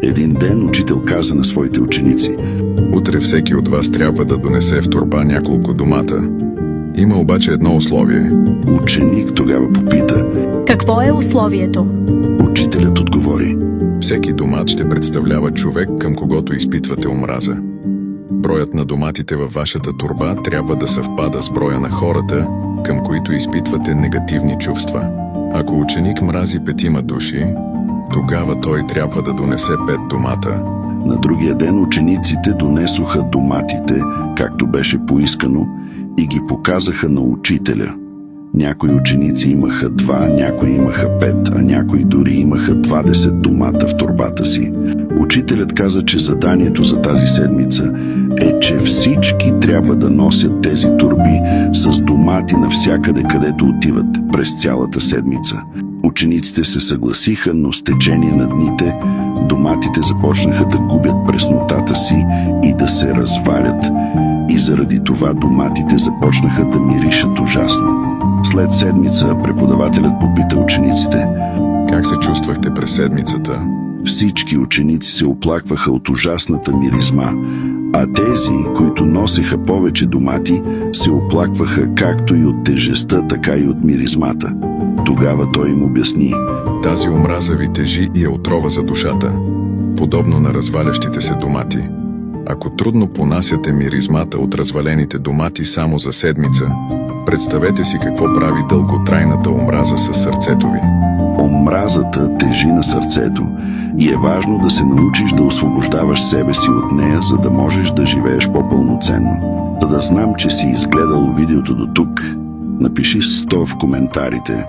Един ден учител каза на своите ученици: Утре всеки от вас трябва да донесе в торба няколко домата. Има обаче едно условие. Ученик тогава попита. Какво е условието? Учителят отговори: Всеки домат ще представлява човек, към когото изпитвате омраза. Броят на доматите във вашата торба трябва да съвпада с броя на хората, към които изпитвате негативни чувства. Ако ученик мрази 5 души, тогава той трябва да донесе 5 домата. На другия ден учениците донесоха доматите, както беше поискано, и ги показаха на учителя. Някои ученици имаха 2, някои имаха 5, а някои дори имаха 20 домата в торбата си. Учителят каза, че заданието за тази седмица е, че всички трябва да носят тези торби с домати навсякъде, където отиват през цялата седмица. Учениците се съгласиха, но с течение на дните доматите започнаха да губят преснотата си и да се развалят. И заради това доматите започнаха да миришат ужасно. След седмица преподавателят попита учениците: Как се чувствахте през седмицата? Всички ученици се оплакваха от ужасната миризма, а тези, които носеха повече домати, се оплакваха както и от тежестта, така и от миризмата. Тогава той им обясни: Тази омраза ви тежи и е отрова за душата, подобно на развалящите се домати. Ако трудно понасяте миризмата от развалените домати само за седмица, представете си какво прави дълготрайната омраза със сърцето ви. Омразата тежи на сърцето и е важно да се научиш да освобождаваш себе си от нея, за да можеш да живееш по-пълноценно. За да знам, че си изгледал видеото до тук, напиши 100 в коментарите.